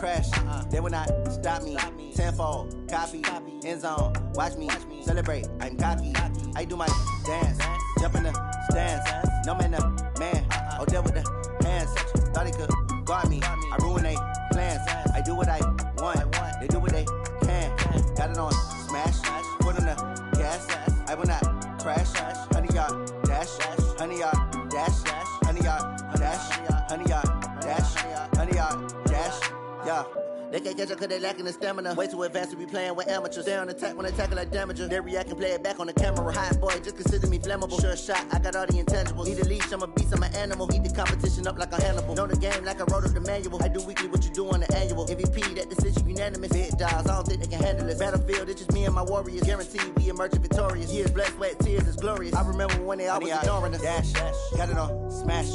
crash, they will not stop me. Tenfold, copy, end zone, watch me celebrate. I'm cocky, I do my dance, jump in the stands. No man, man, oh there with the hands. Thought he could guard me, I ruin they plans. I do what I want, they do what they can. Got it on smash, put on the gas. I will not crash. 100-yard dash, 100-yard dash, 100-yard dash, 100-yard dash, 100-yard dash. Yeah. They can't catch up cause they lacking the stamina. Way too advanced to be playing with amateurs. Stay on attack when they tackle like damager. They react and play it back on the camera. Hot boy, just consider me flammable. Sure shot, I got all the intangibles. Need a leash, I'm a beast, I'm an animal. Eat the competition up like a Hannibal. Know the game like I wrote up the manual. I do weekly what you do on the annual. MVP, that decision unanimous. Big dogs, I don't think they can handle it. Battlefield, it's just me and my warriors. Guaranteed we emerge victorious. Years, blood, sweat, tears, it's glorious. I remember when they always ignoring us. Dash, got it on smash,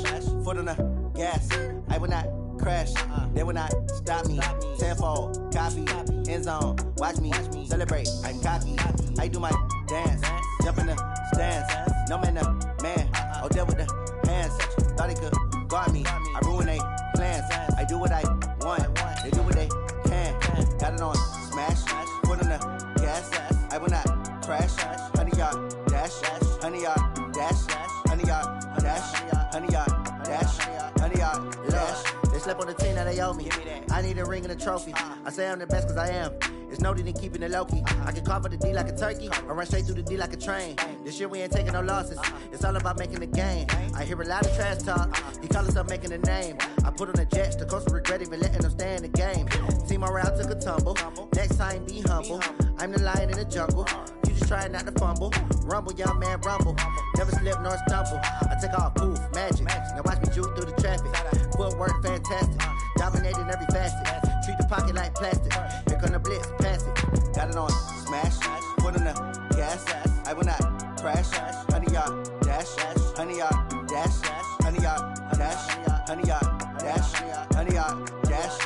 foot on the gas. I will not crash, they will not stop me. Tenfold, copy, end zone, watch me celebrate. I'm cocky, I do my dance, jump in the stands. No man, man, oh there with the hands. Thought he could guard me, I ruin they plans. I do what I want, they do what they can. Got it on smash, put on the gas. I will not crash. 100-yard dash, 100-yard dash, 100-yard dash, 100-yard dash, 100-yard dash. They slept on the team that they owe me. I need a ring and a trophy. I say I'm the best cause I am. It's noted in keeping it low-key. I can carve up the D like a turkey or run straight through the D like a train. This year we ain't taking no losses. It's all about making the game. I hear a lot of trash talk. He call himself making a name. I put on the jets. The coach will regret even letting them stay in the game. Team morale took a tumble. Next time be humble. I'm the lion in the jungle. You just trying not to fumble. Rumble, young man, rumble. Never slip nor stumble. I take off, poof, magic. Now watch me juke through the traffic. Footwork fantastic. Dominating every facet. Treat the pocket like plastic. Here come the blitz, pass it. Got it on smash, put on the gas. I will not crash. 100-yard dash, 100-yard dash, 100-yard dash, 100-yard dash, 100-yard dash.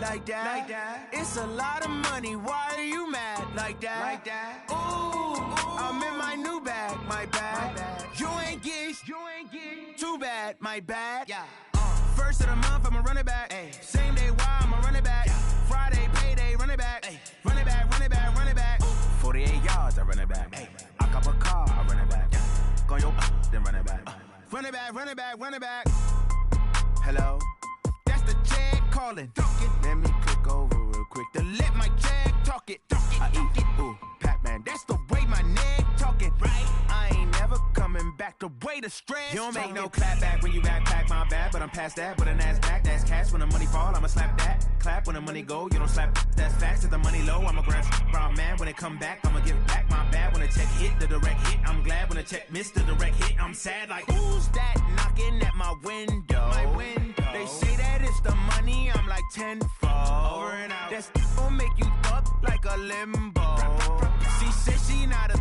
Like that. It's a lot of money. Why are you mad like that? Ooh, I'm in my new bag, my bag. You ain't get too bad, my bad. Yeah. First of the month, I'ma run it back. Ay. Same day, why I'ma run it back. Yeah. Friday, payday, run it back. Ay. Run it back, run it back, run it back. Ooh. 48 yards, I run it back. Ay. I cop a car, I run it back. Yeah. Go your then run it back. Run it back, run it back, run it back. Hello? That's the check calling. Let me click over real quick to let my check talk it. I eat it, ooh, Pac-Man. That's the way my neck talking. Right? I ain't never coming back the way the stress. You don't make no clap back when you backpack, my bad. But I'm past that. But an ass back, that's cash. When the money fall, I'ma slap that. Clap when the money go, you don't slap. That's facts. If the money low, I'ma grab brown man. When it come back, I'ma give back my bad. When the check hit, the direct hit. I'm glad when the check missed the direct hit. I'm sad like, who's that knocking at my window? My window. They say that it's the money, I'm like tenfold. Over and out. That's gon' make you up like a limbo. She said she not a,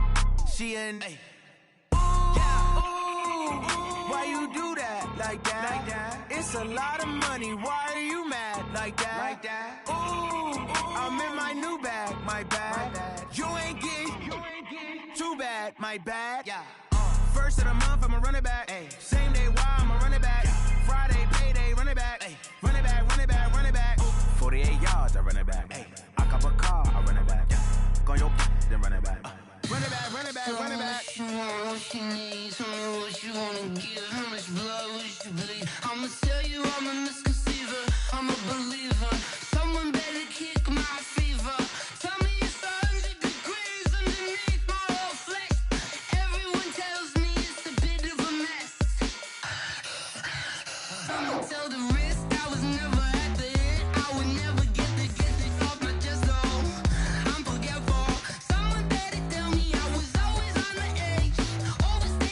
she an. Ay. Ooh, yeah. Ooh, why you do that like that? It's a lot of money. Why are you mad like that? Ooh, I'm in my new bag, my bag. You ain't get too bad, my bad. Yeah. First of the month, I'ma run it back. Ay. Same day, why I'ma run it back. Friday, payday, run it back. Ay. Run it back, run it back, run it back. 48 yards, I run it back. Ay. I cop a car, I run it back. Go your then run it back. Run it back, run it back, run it back. What you want, what you need, tell me what you wanna give. How much blood would you bleed? I'ma tell you I'm a misconceiver, I'm a believer. Someone better kick my fever. Tell me it's 100 degrees underneath my whole flesh. Everyone tells me it's a bit of a mess. I'ma tell the risk I was never at the hit. I would never get it off my chest though. I'm forgetful. Someone better tell me I was always on the edge. Overstaying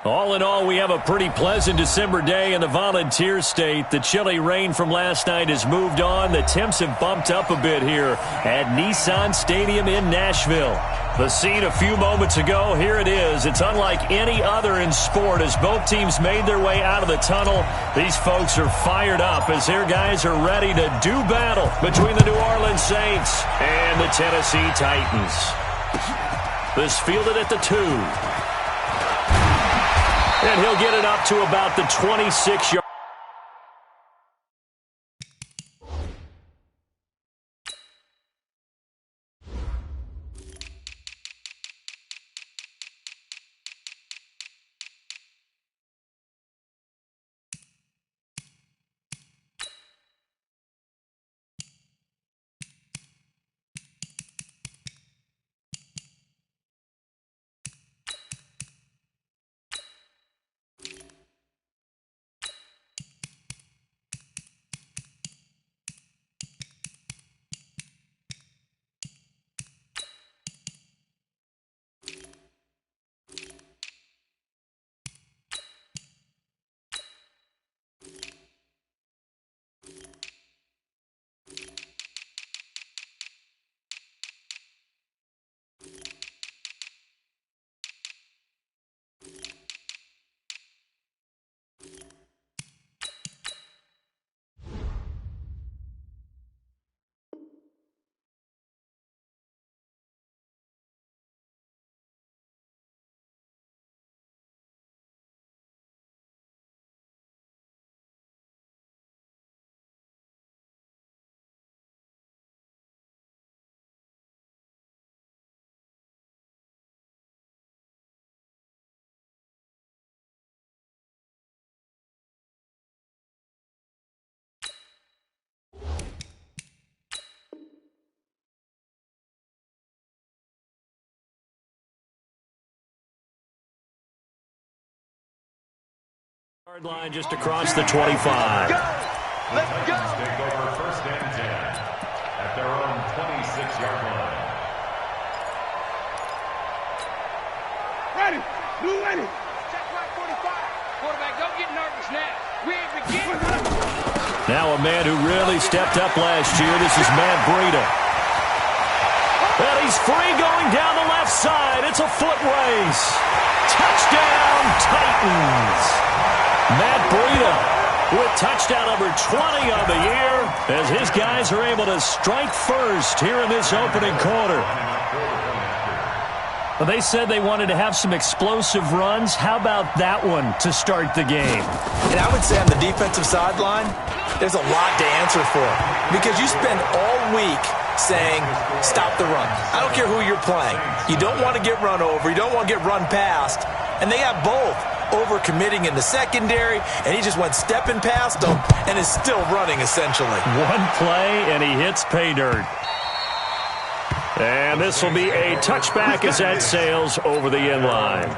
All in all, we have a pretty pleasant December day in the Volunteer State. The chilly rain from last night has moved on. The temps have bumped up a bit here at Nissan Stadium in Nashville. The scene a few moments ago, here it is. It's unlike any other in sport as both teams made their way out of the tunnel. These folks are fired up as their guys are ready to do battle between the New Orleans Saints and the Tennessee Titans. This fielded at the 2. And he'll get it up to about the 26-yard. Yard line just across the 25. Let's go. Take over first and 10 at their own 26-yard line. Ready. Blue ready. Check right 45. Quarterback, don't get nervous now. We ain't beginning. Now a man who really stepped up last year. This is Matt Breida. And he's free going down the left side. It's a foot race. Touchdown, Titans. Matt Breida with touchdown number 20 on the year as his guys are able to strike first here in this opening quarter. Well, they said they wanted to have some explosive runs. How about that one to start the game? And I would say on the defensive sideline, there's a lot to answer for because you spend all week saying, stop the run. I don't care who you're playing. You don't want to get run over. You don't want to get run past. And they got both. Over-committing in the secondary, and he just went stepping past them and is still running, essentially. One play, and he hits pay dirt. And this will be a touchback as that sails over the end line.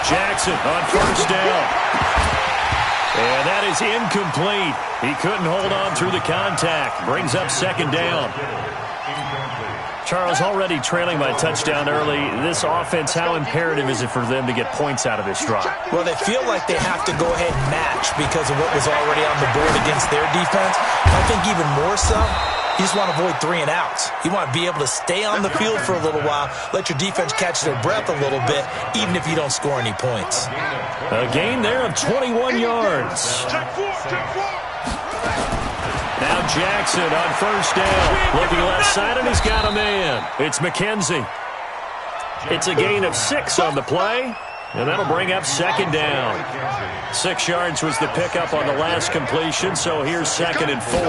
Jackson on first down. And that is incomplete. He couldn't hold on through the contact. Brings up second down. Charles, already trailing by touchdown early. This offense, how imperative is it for them to get points out of this drive? Well, they feel like they have to go ahead and match because of what was already on the board against their defense. I think even more so, you just want to avoid 3 and outs. You want to be able to stay on the field for a little while, let your defense catch their breath a little bit, even if you don't score any points. A gain there of 21 yards. Now Jackson on first down. Looking left side, and he's got a man. It's McKenzie. It's a gain of 6 on the play, and that'll bring up second down. 6 yards was the pickup on the last completion, so here's 2nd and 4.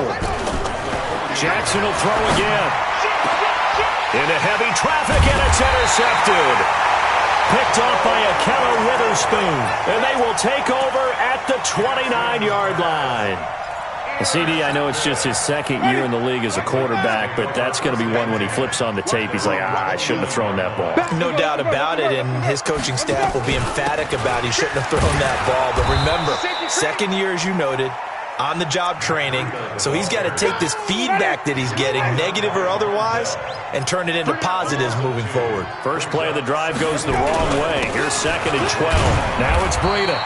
Jackson will throw again. Into heavy traffic, and it's intercepted. Picked off by Akello Witherspoon, and they will take over at the 29-yard line. CD, I know it's just his second year in the league as a quarterback, but that's going to be one when he flips on the tape. He's like, I shouldn't have thrown that ball. No doubt about it, and his coaching staff will be emphatic about he shouldn't have thrown that ball. But remember, second year, as you noted, on-the-job training, so he's got to take this feedback that he's getting, negative or otherwise, and turn it into positives moving forward. First play of the drive goes the wrong way. Here's 2nd and 12. Now it's Breida.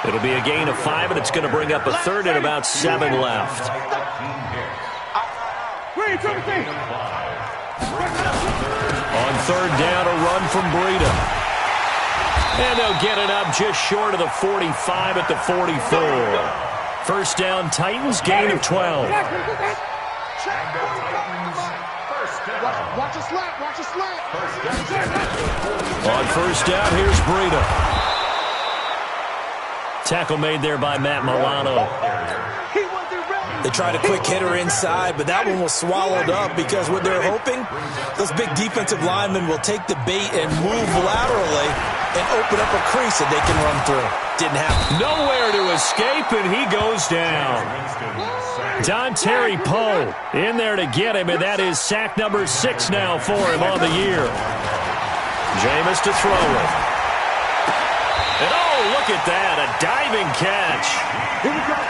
It'll be a gain of 5, and it's going to bring up a 3rd and about 7 left. On 3rd down, a run from Breida. And they'll get it up just short of the 45 at the 44. First down, Titans, gain of 12. Watch a slant, watch a slant. On first down, here's Breida. Tackle made there by Matt Milano. They tried a quick hitter inside, but that one was swallowed up because what they're hoping, those big defensive linemen will take the bait and move laterally and open up a crease that they can run through. Didn't happen. Nowhere to escape, and he goes down. Dontari Poe in there to get him, and that is sack number 6 now for him on the year. Jameis to throw it. And oh, look at that, a diving catch.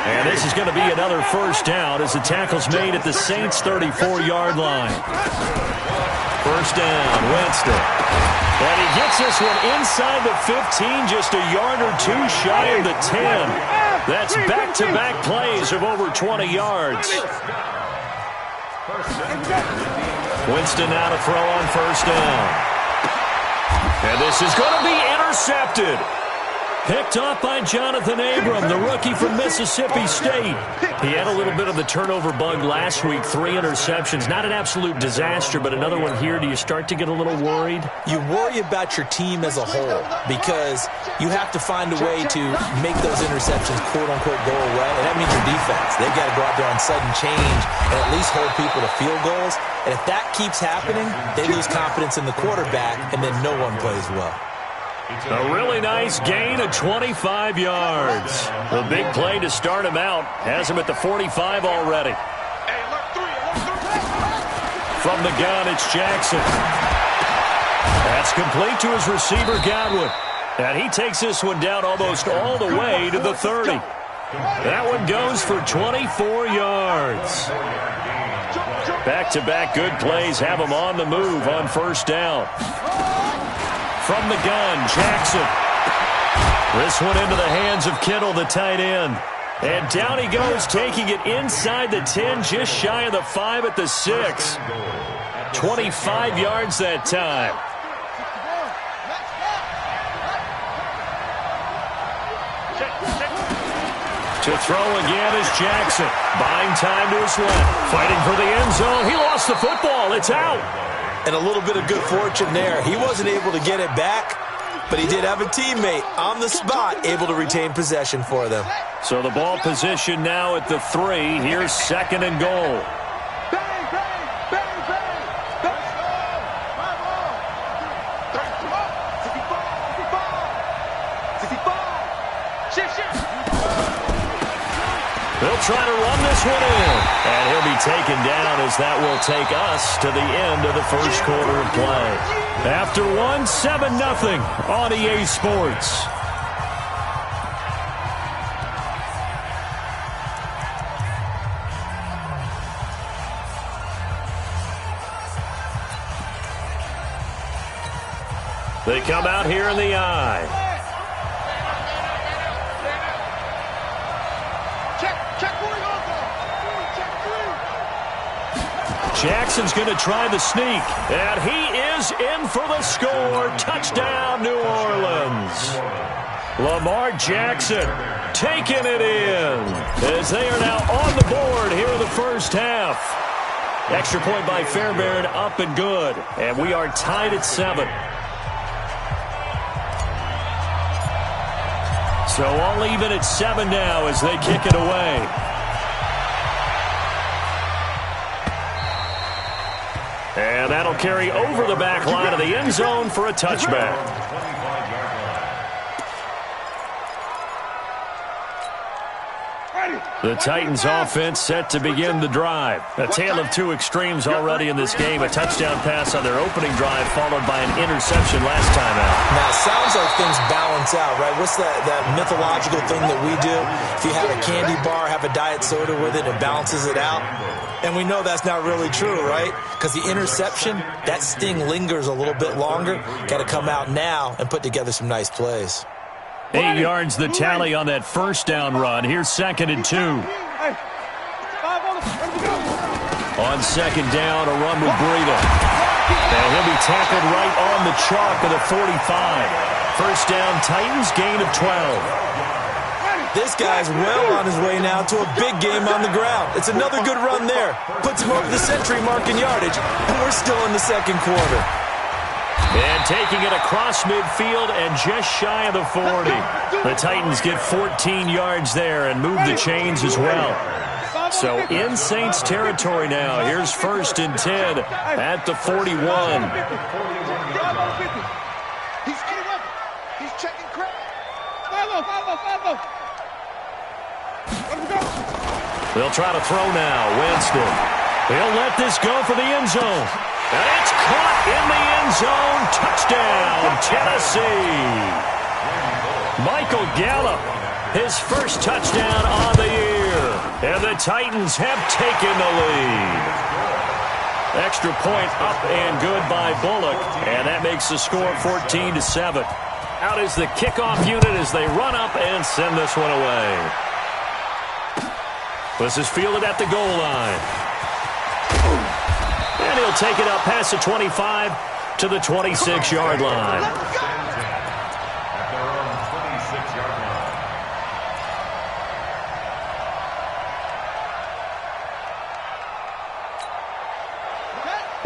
And this is going to be another first down as the tackle's made at the Saints' 34-yard line. First down, Winston. And he gets this one inside the 15, just a yard or 2 shy of the 10. That's back-to-back plays of over 20 yards. Winston now to throw on first down. And this is going to be intercepted. Picked off by Jonathan Abram, the rookie from Mississippi State. He had a little bit of the turnover bug last week, 3 interceptions. Not an absolute disaster, but another one here. Do you start to get a little worried? You worry about your team as a whole because you have to find a way to make those interceptions, quote-unquote, go away, and that means your defense. They've got to go out there on sudden change and at least hold people to field goals. And if that keeps happening, they lose confidence in the quarterback, and then no one plays well. A really nice gain of 25 yards. The big play to start him out. Has him at the 45 already. From the gun, it's Jackson. That's complete to his receiver, Godwin. And he takes this one down almost all the way to the 30. That one goes for 24 yards. Back-to-back good plays have him on the move on first down. From the gun, Jackson. This one into the hands of Kittle, the tight end. And down he goes, taking it inside the 10, just shy of the 5 at the 6. 25 yards that time. To throw again is Jackson. Buying time to his left. Fighting for the end zone. He lost the football. It's out. And a little bit of good fortune there. He wasn't able to get it back, but he did have a teammate on the spot able to retain possession for them. So the ball position now at the 3. Here's 2nd and goal. They'll try to run this one in. And he'll be taken down as that will take us to the end of the first quarter of play. After one, 7-0 on EA Sports. They come out here in the eye. Jackson's going to try the sneak, and he is in for the score. Touchdown, New Orleans. Lamar Jackson taking it in as they are now on the board here in the first half. Extra point by Fairbairn, up and good, and we are tied at 7. So all even at 7 now as they kick it away. And that'll carry over the back line of the end zone for a touchback. Ready. The Titans offense set to begin the drive. A tale of two extremes already in this game. A touchdown pass on their opening drive followed by an interception last time out. Now, it sounds like things balance out, right? What's that mythological thing that we do? If you have a candy bar, have a diet soda with it, it balances it out. And we know that's not really true, right? Because the interception, that sting lingers a little bit longer. Got to come out now and put together some nice plays. 8 yards the tally on that first down run. Here's 2nd and 2. On 2nd down, a run with Breida. And he'll be tackled right on the chalk of the 45. First down, Titans, gain of 12. This guy's well on his way now to a big game on the ground. It's another good run there. Puts him over the century mark in yardage, and we're still in the second quarter. And taking it across midfield and just shy of the 40. The Titans get 14 yards there and move the chains as well. So in Saints territory now. Here's 1st and 10 at the 41. He's checking crap. Follow. They'll try to throw now. Winston. He'll let this go for the end zone. And it's caught in the end zone. Touchdown, Tennessee. Michael Gallup, his first touchdown on the year. And the Titans have taken the lead. Extra point up and good by Bullock. And that makes the score 14-7. Out is the kickoff unit as they run up and send this one away. This is fielded at the goal line. And he'll take it up past the 25 to the 26-yard line.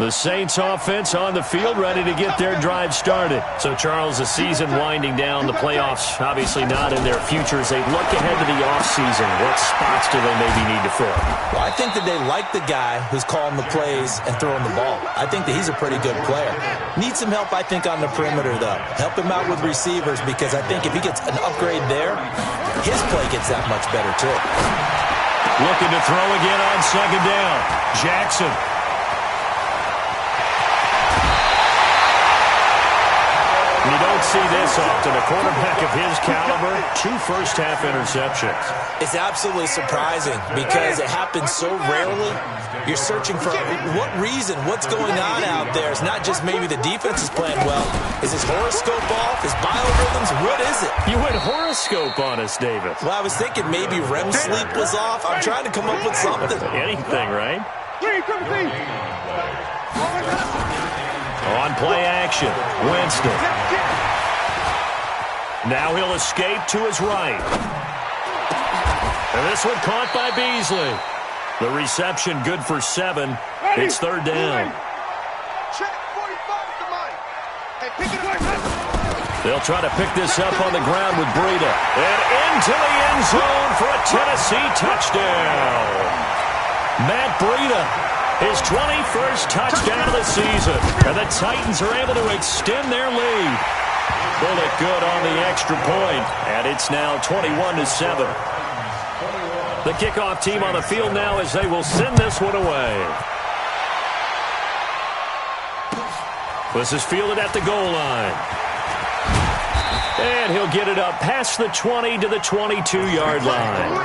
The Saints offense on the field, ready to get their drive started. So, Charles, the season winding down, the playoffs obviously not in their future. As they look ahead to the offseason, what spots do they maybe need to fill? Well, I think that they like the guy who's calling the plays and throwing the ball. I think that he's a pretty good player. Needs some help, I think, on the perimeter, though. Help him out with receivers, because I think if he gets an upgrade there, his play gets that much better, too. Looking to throw again on 2nd down. Jackson. You don't see this often. A quarterback of his caliber, 2 first-half interceptions. It's absolutely surprising because it happens so rarely. You're searching for what reason, what's going on out there. It's not just maybe the defense is playing well. Is his horoscope off? His biorhythms? What is it? You went horoscope on us, David. Well, I was thinking maybe REM sleep was off. I'm trying to come up with something. Anything, right? On play action, Winston. Now he'll escape to his right. And this one caught by Beasley. The reception good for 7. It's 3rd down. They'll try to pick this up on the ground with Breida. And into the end zone for a Tennessee touchdown. Matt Breida, his 21st touchdown of the season. And the Titans are able to extend their lead. Bullock good on the extra point. And it's now 21-7. The kickoff team on the field now as they will send this one away. This is fielded at the goal line. And he'll get it up past the 20 to the 22-yard line.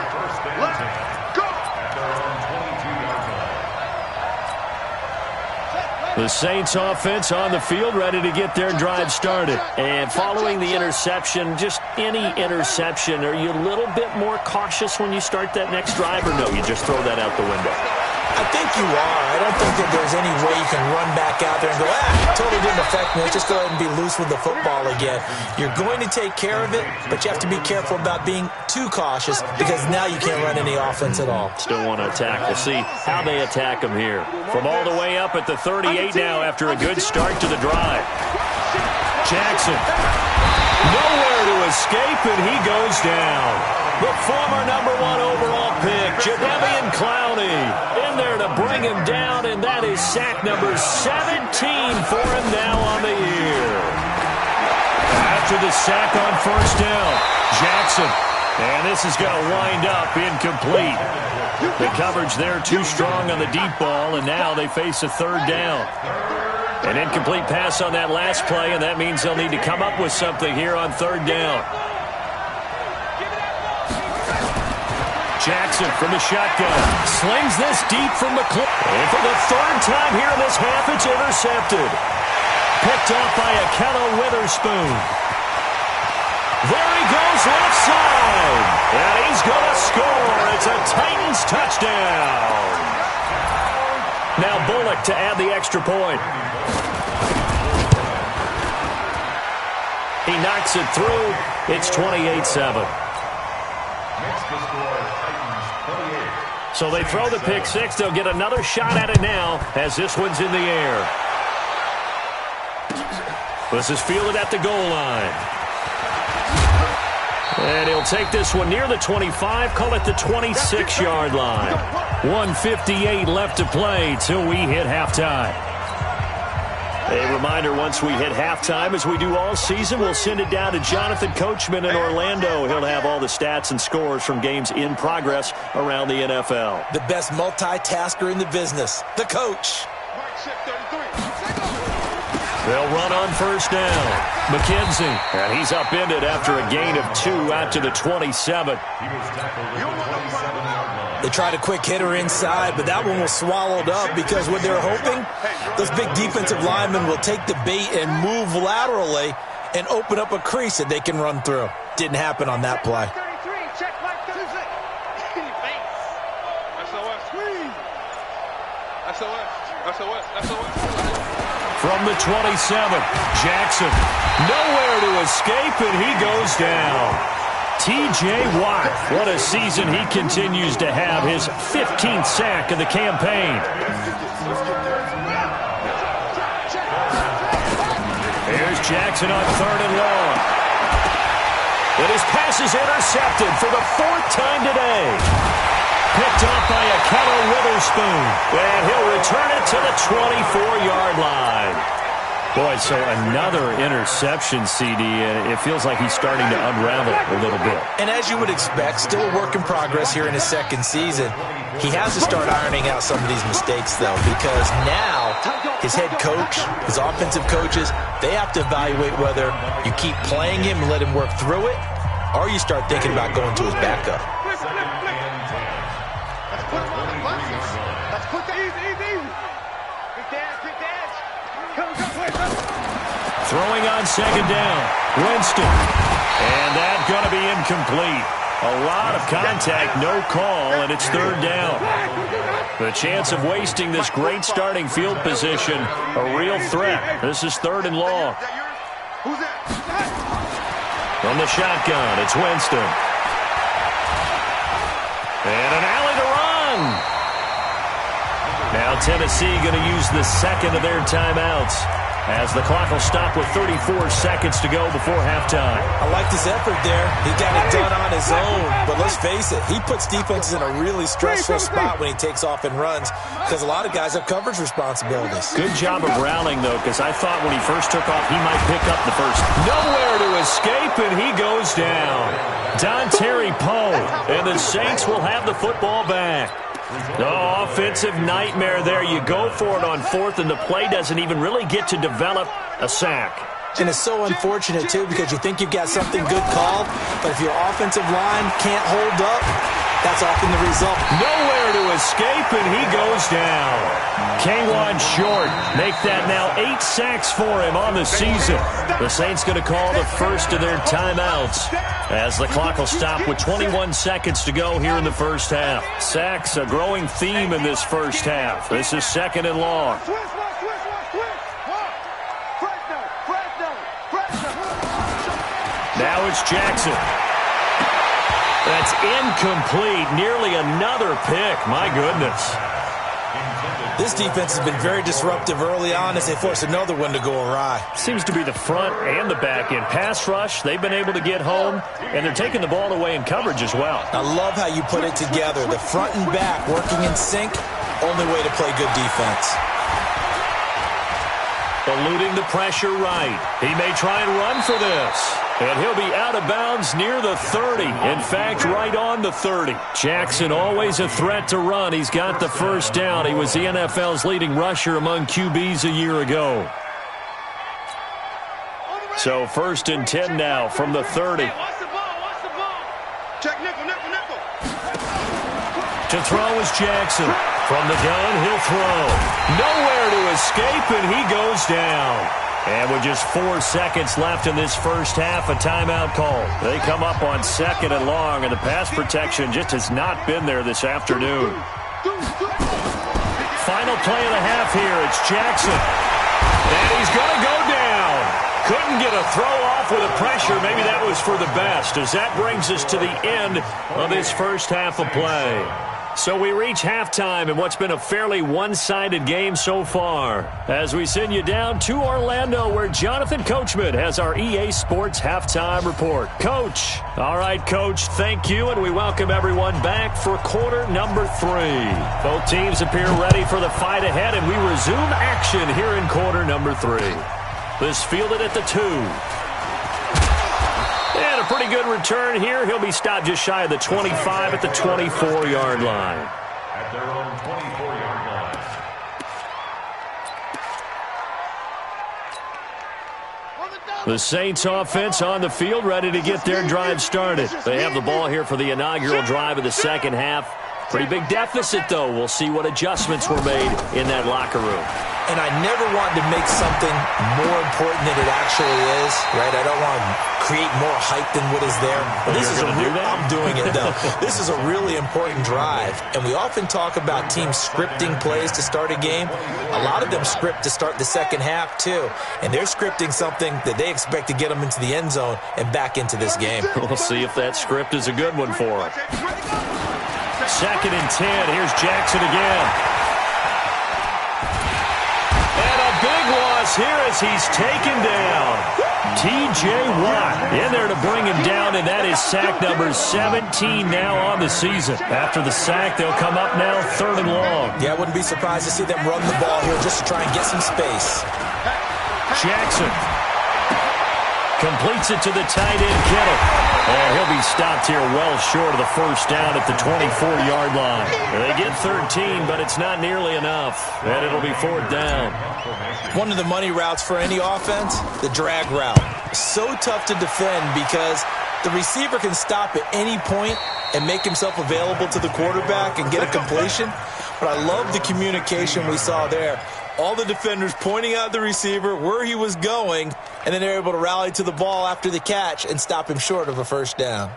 The Saints offense on the field ready to get their drive started. And following the interception, just any interception, are you a little bit more cautious when you start that next drive, or no, you just throw that out the window? I think you are. I don't think that there's any way you can run back out there and go, totally didn't affect me. Let's just go ahead and be loose with the football again. You're going to take care of it, but you have to be careful about being too cautious because now you can't run any offense at all. Still want to attack. We'll see how they attack him here. From all the way up at the 38 now after a good start to the drive. Jackson. Nowhere to escape, and he goes down. The former #1 overall pick, Jadeveon Clowney, in there to bring him down, and that is sack number 17 for him now on the year. After the sack on 1st down, Jackson And this is going to wind up incomplete. The coverage there too strong on the deep ball, and now they face a third down. An incomplete pass on that last play, and that means they'll need to come up with something here on third down. Jackson from the shotgun. Slings this deep from the clip. And for the third time here in this half, it's intercepted. Picked off by Akello Witherspoon. There he goes left side. And he's going to score. It's a Titans touchdown. Now Bullock to add the extra point. He knocks it through. It's 28-7. So they throw the pick six. They'll get another shot at it now as this one's in the air. This is fielded at the goal line. And he'll take this one near the 25, call it the 26-yard line. 1:58 left to play till we hit halftime. A reminder, once we hit halftime, as we do all season, we'll send it down to Jonathan Coachman in Orlando. He'll have all the stats and scores from games in progress around the NFL. The best multitasker in the business, the coach. They'll run on first down. McKenzie, and he's upended after a gain of 2 out to the 27. They tried a quick hitter inside, but that one was swallowed up because what they're hoping, those big defensive linemen will take the bait and move laterally and open up a crease that they can run through. Didn't happen on that play. From the 27, Jackson, nowhere to escape, and he goes down. T.J. Watt, what a season he continues to have, his 15th sack of the campaign. Here's Jackson on third and long. And his pass is intercepted for the 4th time today. Picked off by Akello Witherspoon. And he'll return it to the 24-yard line. Boy, so another interception, CD, and it feels like he's starting to unravel a little bit. And as you would expect, still a work in progress here in his second season. He has to start ironing out some of these mistakes, though, because now his head coach, his offensive coaches, they have to evaluate whether you keep playing him and let him work through it, or you start thinking about going to his backup. Throwing on second down, Winston. And that's going to be incomplete. A lot of contact, no call, and it's third down. The chance of wasting this great starting field position, a real threat. This is third and long. From the shotgun, it's Winston. And an alley to run. Now Tennessee going to use the second of their timeouts, as the clock will stop with 34 seconds to go before halftime. I like this effort there. He got it done on his own. But let's face it, he puts defenses in a really stressful spot when he takes off and runs, because a lot of guys have coverage responsibilities. Good job of rallying, though, because I thought when he first took off, he might pick up the first. Nowhere to escape, and he goes down. Dontari Poe, and the Saints will have the football back. No offensive nightmare there. You go for it on fourth, and the play doesn't even really get to develop a sack. And it's so unfortunate, too, because you think you've got something good called, but if your offensive line can't hold up, that's often the result. Nowhere to escape, and he goes down. K'Wan Short make that now 8 sacks for him on the season. The Saints going to call the first of their timeouts, as the clock will stop with 21 seconds to go here in the first half. Sacks, a growing theme in this first half. This is second and long. Now it's Jackson. That's incomplete. Nearly another pick. My goodness. This defense has been very disruptive early on as they force another one to go awry. Seems to be the front and the back end. Pass rush, they've been able to get home, and they're taking the ball away in coverage as well. I love how you put it together. The front and back working in sync, only way to play good defense. Eluding the pressure right. He may try and run for this. And he'll be out of bounds near the 30. In fact, right on the 30. Jackson always a threat to run. He's got the first down. He was the NFL's leading rusher among QBs a year ago. So 1st and 10 now from the 30. Check nickel. To throw is Jackson. From the gun, he'll throw. Nowhere to escape, and he goes down. And with just 4 seconds left in this first half, a timeout call. They come up on 2nd and long, and the pass protection just has not been there this afternoon. Final play of the half here. It's Jackson. And he's going to go down. Couldn't get a throw off with the pressure. Maybe that was for the best, as that brings us to the end of this first half of play. So we reach halftime in what's been a fairly one-sided game so far, as we send you down to Orlando, where Jonathan Coachman has our EA Sports Halftime Report. Coach. All right, Coach, thank you, and we welcome everyone back for quarter number 3. Both teams appear ready for the fight ahead, and we resume action here in quarter number 3. This fielded at the 2. And a pretty good return here. He'll be stopped just shy of the 25 at the 24-yard line. At their own 24-yard line. The Saints offense on the field, ready to get their drive started. They have the ball here for the inaugural drive of the second half. Pretty big deficit, though. We'll see what adjustments were made in that locker room. And I never wanted to make something more important than it actually is, right? I don't want to create more hype than what is there. But this is I'm doing it, though. This is a really important drive. And we often talk about teams scripting plays to start a game. A lot of them script to start the second half, too. And they're scripting something that they expect to get them into the end zone and back into this game. We'll see if that script is a good one for them. 2nd and 10. Here's Jackson again. And a big loss here as he's taken down. T.J. Watt in there to bring him down, and that is sack number 17 now on the season. After the sack, they'll come up now 3rd and long. Yeah, I wouldn't be surprised to see them run the ball here just to try and get some space. Jackson completes it to the tight end, Kittle. And he'll be stopped here well short of the first down at the 24-yard line. They get 13, but it's not nearly enough. And it'll be 4th down. One of the money routes for any offense, the drag route. So tough to defend because the receiver can stop at any point and make himself available to the quarterback and get a completion. But I love the communication we saw there. All the defenders pointing out the receiver, where he was going, and then they're able to rally to the ball after the catch and stop him short of a first down.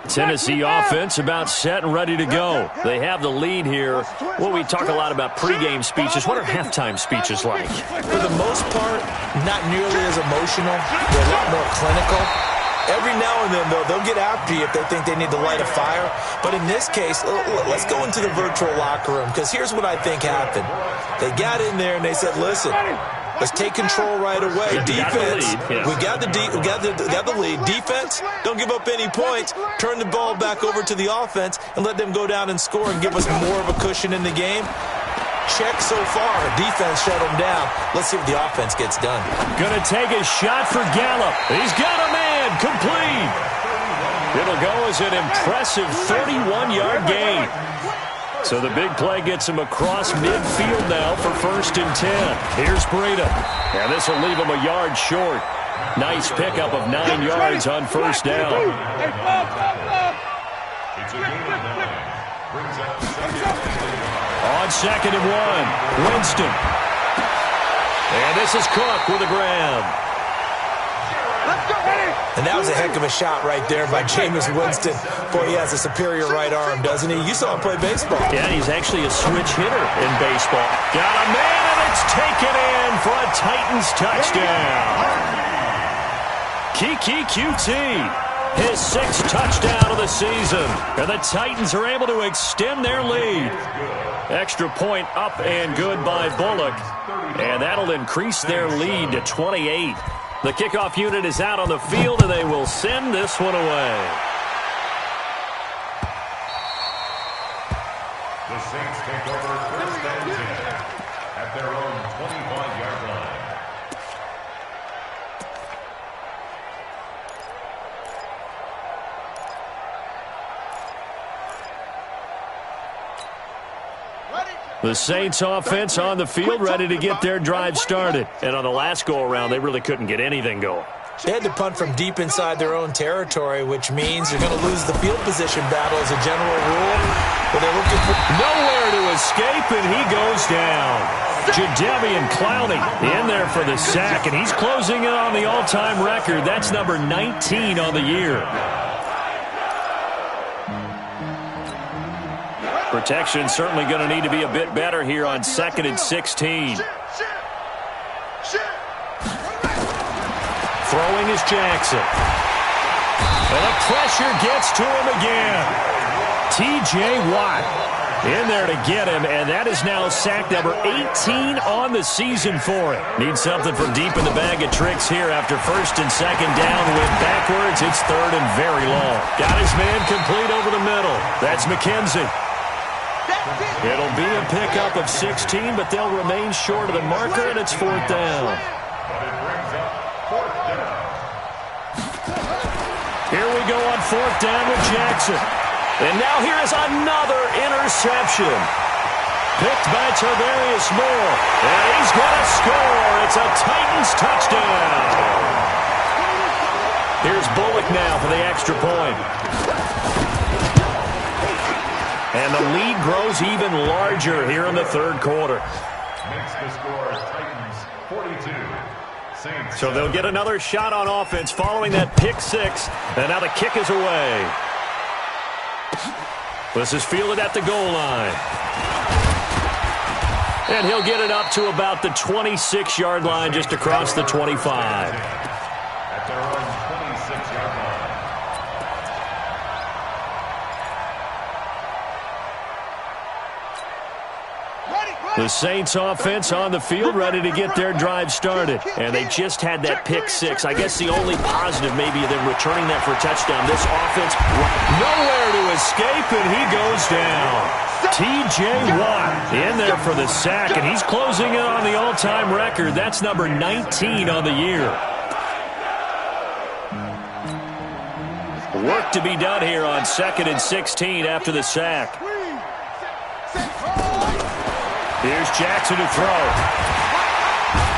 Tennessee offense about set and ready to go. They have the lead here. Well, we talk a lot about pregame speeches. What are halftime speeches like? For the most part, not nearly as emotional. They're a lot more clinical. Every now and then, though, they'll get after you if they think they need to light a fire. But in this case, let's go into the virtual locker room, because here's what I think happened. They got in there and they said, listen, let's take control right away. Defense, we got the lead. Defense, don't give up any points. Turn the ball back over to the offense and let them go down and score and give us more of a cushion in the game. Check so far. Defense shut him down. Let's see what the offense gets done. Going to take a shot for Gallup. He's got a man. Complete. It'll go as an impressive 31-yard gain. So the big play gets him across midfield now for 1st and 10. Here's Breida. And this will leave him a yard short. Nice pickup of 9 yards on first down. On 2nd and 1, Winston. And this is Cook with a grab. And that was a heck of a shot right there by Jameis Winston. Boy, he has a superior right arm, doesn't he? You saw him play baseball. Yeah, he's actually a switch hitter in baseball. Got a man, and it's taken in for a Titans touchdown. Kiki QT, his 6th touchdown of the season. And the Titans are able to extend their lead. Extra point up and good by Bullock. And that'll increase their lead to 28. The kickoff unit is out on the field, and they will send this one away. The Saints take over 1st and 10 at their own 25-yard line. The Saints offense on the field, ready to get their drive started. And on the last go-around, they really couldn't get anything going. They had to punt from deep inside their own territory, which means you're going to lose the field position battle as a general rule. But they're looking for nowhere to escape, and he goes down. Jadeveon Clowney in there for the sack, and he's closing in on the all-time record. That's number 19 on the year. Protection certainly going to need to be a bit better here on 2nd and 16. Throwing is Jackson. And the pressure gets to him again. T.J. Watt in there to get him, and that is now sack number 18 on the season for him. Needs something from deep in the bag of tricks here after 1st and 2nd down. Went backwards. It's 3rd and very long. Got his man complete over the middle. That's McKenzie. It'll be a pickup of 16, but they'll remain short of the marker, and it's 4th down. Here we go on 4th down with Jackson. And now here is another interception. Picked by Tarvarius Moore. And he's going to score. It's a Titans touchdown. Here's Bullock now for the extra point. And the lead grows even larger here in the 3rd quarter. Makes the score Titans 42. Saints. So they'll get another shot on offense following that pick 6. And now the kick is away. This is fielded at the goal line. And he'll get it up to about the 26-yard line, just across the 25. At their own 26-yard line. The Saints offense on the field, ready to get their drive started. And they just had that pick 6. I guess the only positive maybe of them returning that for a touchdown. This offense, nowhere to escape, and he goes down. T.J. Watt in there for the sack, and he's closing in on the all-time record. That's number 19 on the year. Work to be done here on 2nd and 16 after the sack. Here's Jackson to throw.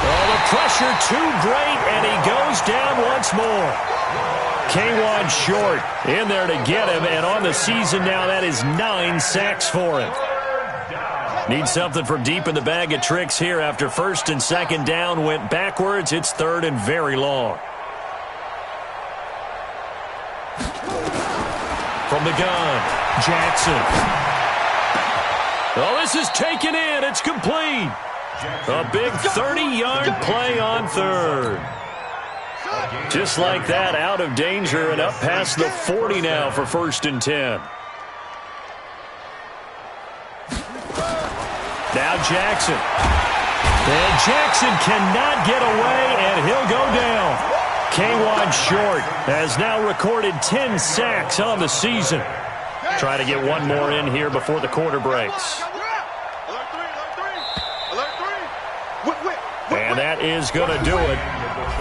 Oh, the pressure too great, and he goes down once more. K'Wan Short in there to get him, and on the season now, that is 9 sacks for him. Needs something from deep in the bag of tricks here after 1st and 2nd down. Went backwards. It's 3rd and very long. From the gun, Jackson. Oh, this is taken in. It's complete. A big 30-yard play on 3rd. Just like that, out of danger and up past the 40 now for 1st and 10. Now Jackson. And Jackson cannot get away, and he'll go down. K'Wan Short has now recorded 10 sacks on the season. Try to get one more in here before the quarter breaks. And that is going to do it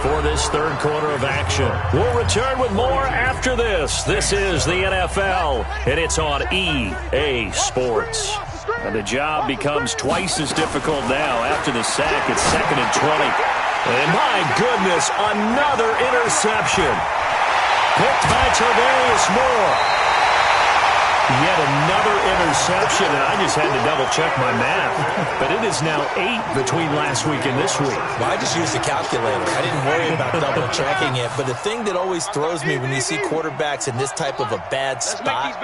for this 3rd quarter of action. We'll return with more after this. This is the NFL, and it's on EA Sports. And the job becomes twice as difficult now after the sack. It's 2nd and 20. And my goodness, another interception. Picked by Tarvarius Moore. Yet another interception, and I just had to double-check my math. But it is now 8 between last week and this week. Well, I just used a calculator. I didn't worry about double-checking it. But the thing that always throws me when you see quarterbacks in this type of a bad spot,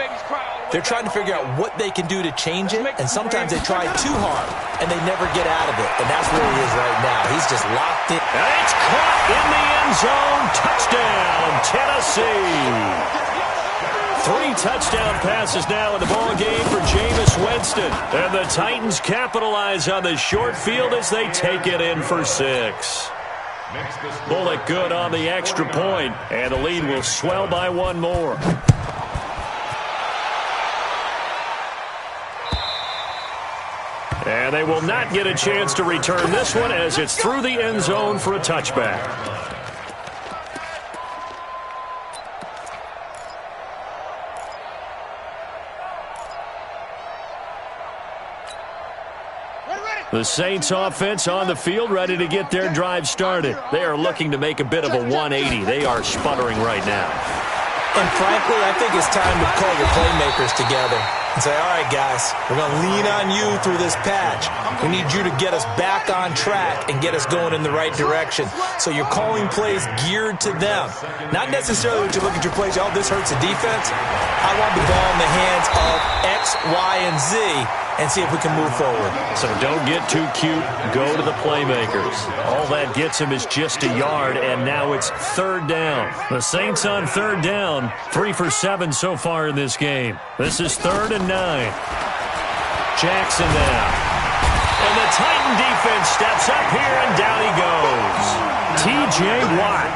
they're trying to figure out what they can do to change it, and sometimes they try too hard, and they never get out of it. And that's where he is right now. He's just locked in. And it's caught in the end zone. Touchdown, Tennessee. 3 touchdown passes now in the ball game for Jameis Winston. And the Titans capitalize on the short field as they take it in for 6. Bullock good on the extra point, and the lead will swell by 1 more. And they will not get a chance to return this one as it's through the end zone for a touchback. The Saints offense on the field, ready to get their drive started. They are looking to make a bit of a 180. They are sputtering right now. And frankly, I think it's time to call your playmakers together and say, all right, guys, we're going to lean on you through this patch. We need you to get us back on track and get us going in the right direction. So you're calling plays geared to them. Not necessarily that you look at your plays, oh, this hurts the defense. I want the ball in the hands of X, Y, and Z and see if we can move forward. So don't get too cute. Go to the playmakers. All that gets him is just a yard, and now it's third down. The Saints on third down, 3 for 7 so far in this game. This is 3rd and 9. Jackson now. And the Titan defense steps up here, and down he goes. T.J. Watt.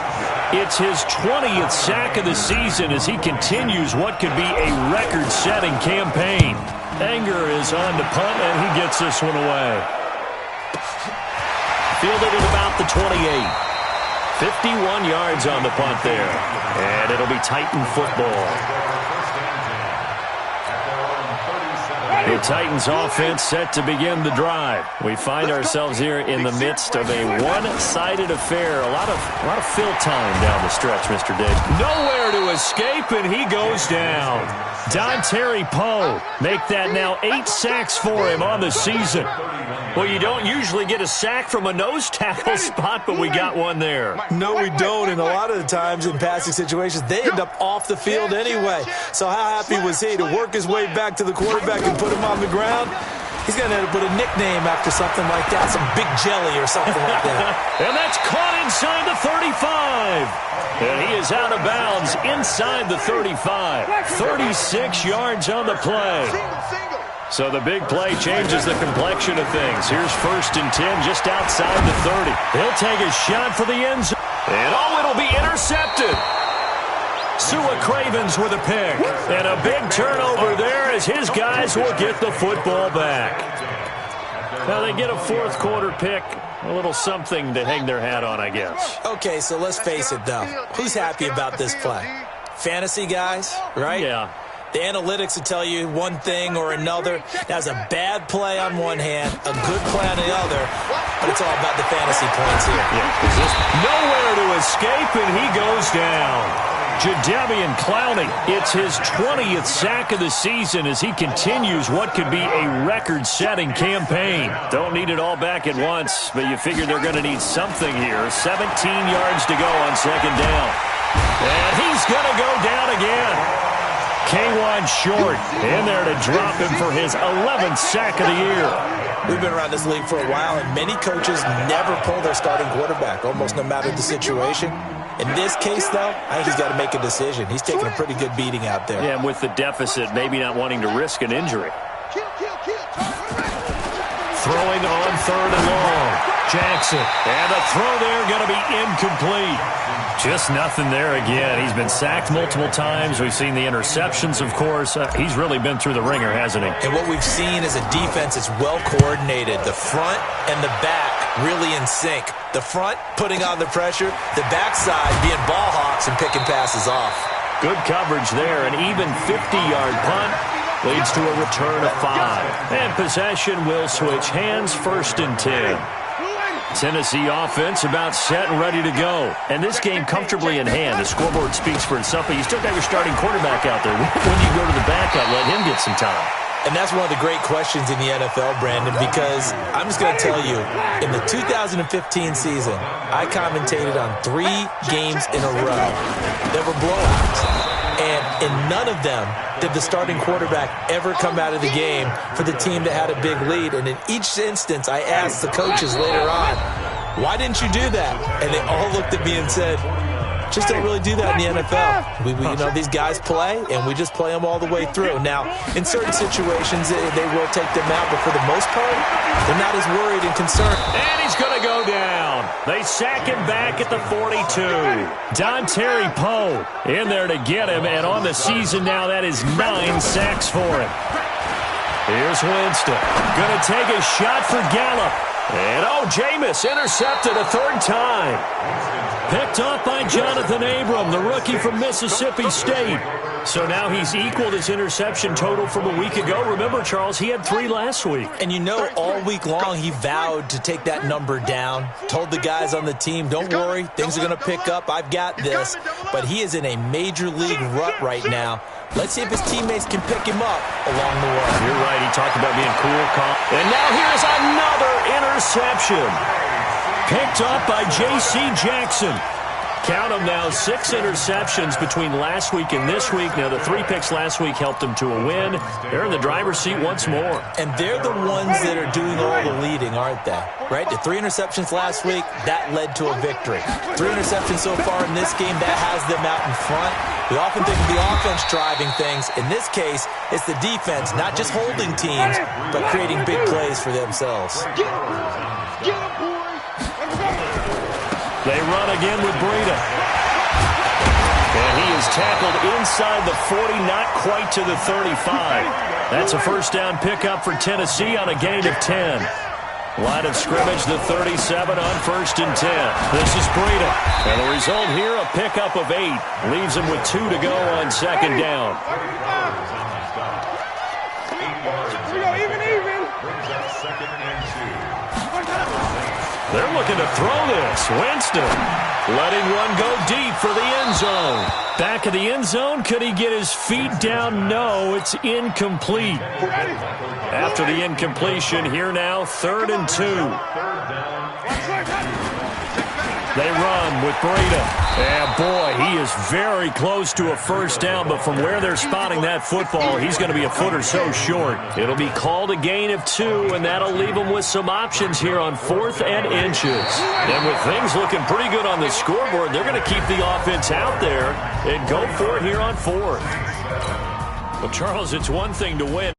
It's his 20th sack of the season as he continues what could be a record-setting campaign. Anger is on to punt, and he gets this one away. Fielded at about the 28. 51 yards on the punt there. And it'll be Titan football. The Titans offense set to begin the drive. We find ourselves here in the midst of a one-sided affair. A lot of fill time down the stretch, Mr. Diggs. Nowhere to escape, and he goes down. Dontari Poe, make that now 8 sacks for him on the season. Well, you don't usually get a sack from a nose tackle spot, but we got one there. No, we don't, and a lot of the times in passing situations, they end up off the field anyway. So how happy was he to work his way back to the quarterback and put him on the ground? He's going to end up with a nickname after something like that, some Big Jelly or something like that. And that's caught inside the 35. And he is out of bounds inside the 35. 36 yards on the play. So the big play changes the complexion of things. Here's 1st and 10 just outside the 30. He'll take a shot for the end zone. And it'll be intercepted. Sua Cravens with a pick. And a big turnover there as his guys will get the football back. Now they get a 4th quarter pick. A little something to hang their hat on, I guess. Okay, so let's face it, though. Who's happy about this play? Fantasy guys, right? Yeah. The analytics will tell you one thing or another. That's a bad play on one hand, a good play on the other, but it's all about the fantasy points here. Yeah, nowhere to escape, and he goes down. Jadeveon Clowney, it's his 20th sack of the season as he continues what could be a record-setting campaign. Don't need it all back at once, but you figure they're going to need something here. 17 yards to go on 2nd down. And he's going to go down again. K1 Short in there to drop him for his 11th sack of the year. We've been around this league for a while, and many coaches never pull their starting quarterback, almost no matter the situation. In this case, though, I think he's got to make a decision. He's taking a pretty good beating out there. Yeah, and with the deficit, maybe not wanting to risk an injury. Throwing on 3rd and long. Jackson. And the throw there going to be incomplete. Just nothing there again. He's been sacked multiple times. We've seen the interceptions, of course. He's really been through the ringer, hasn't he? And what we've seen is a defense that's well coordinated. The front and the back really in sync. The front putting on the pressure. The backside being ball hawks and picking passes off. Good coverage there. An even 50-yard punt leads to a return of 5. And possession will switch hands. 1st and 10. Tennessee offense about set and ready to go. And this game comfortably in hand. The scoreboard speaks for itself, but you still got your starting quarterback out there. When do you go to the backup, let him get some time? And that's one of the great questions in the NFL, Brandon, because I'm just going to tell you, in the 2015 season, I commentated on 3 games in a row that were blowouts. And in none of them did the starting quarterback ever come out of the game for the team that had a big lead. And in each instance, I asked the coaches later on, why didn't you do that? And they all looked at me and said, just don't really do that in the NFL. We you know, these guys play, and we just play them all the way through. Now, in certain situations, they will take them out, but for the most part, they're not as worried and concerned. And he's going to go down. They sack him back at the 42. Dontari Poe in there to get him, and on the season now, that is 9 sacks for him. Here's Winston. Going to take a shot for Gallup. And, Jameis intercepted a third time. Picked off by Jonathan Abram, the rookie from Mississippi State. So now he's equaled his interception total from a week ago. Remember, Charles, he had 3 last week. And all week long he vowed to take that number down. Told the guys on the team, don't worry, things are going to pick up. I've got this. But he is in a major league rut right now. Let's see if his teammates can pick him up along the way. You're right. He talked about being cool, calm. And now here's another interception. Picked off by J.C. Jackson. Count them now, 6 interceptions between last week and this week. Now, the 3 picks last week helped them to a win. They're in the driver's seat once more. And they're the ones that are doing all the leading, aren't they? Right? The 3 interceptions last week, that led to a victory. 3 interceptions so far in this game, that has them out in front. We often think of the offense driving things. In this case, it's the defense, not just holding teams, but creating big plays for themselves. Get him, boys. Let's go. They run again with Breida. And he is tackled inside the 40, not quite to the 35. That's a first down pickup for Tennessee on a gain of 10. Line of scrimmage, the 37 on 1st and 10. This is Breida. And the result here, a pickup of 8. Leaves him with 2 to go on 2nd down. Here we go, even. Brings up 2nd and 2. They're looking to throw this. Winston letting one go deep for the end zone. Back of the end zone. Could he get his feet down? No, it's incomplete. After the incompletion, here now, 3rd and 2. They run with Breida. And, boy, he is very close to a first down, but from where they're spotting that football, he's going to be a foot or so short. It'll be called a gain of 2, and that'll leave them with some options here on 4th and inches. And with things looking pretty good on the scoreboard, they're going to keep the offense out there and go for it here on 4th. Well, Charles, it's one thing to win.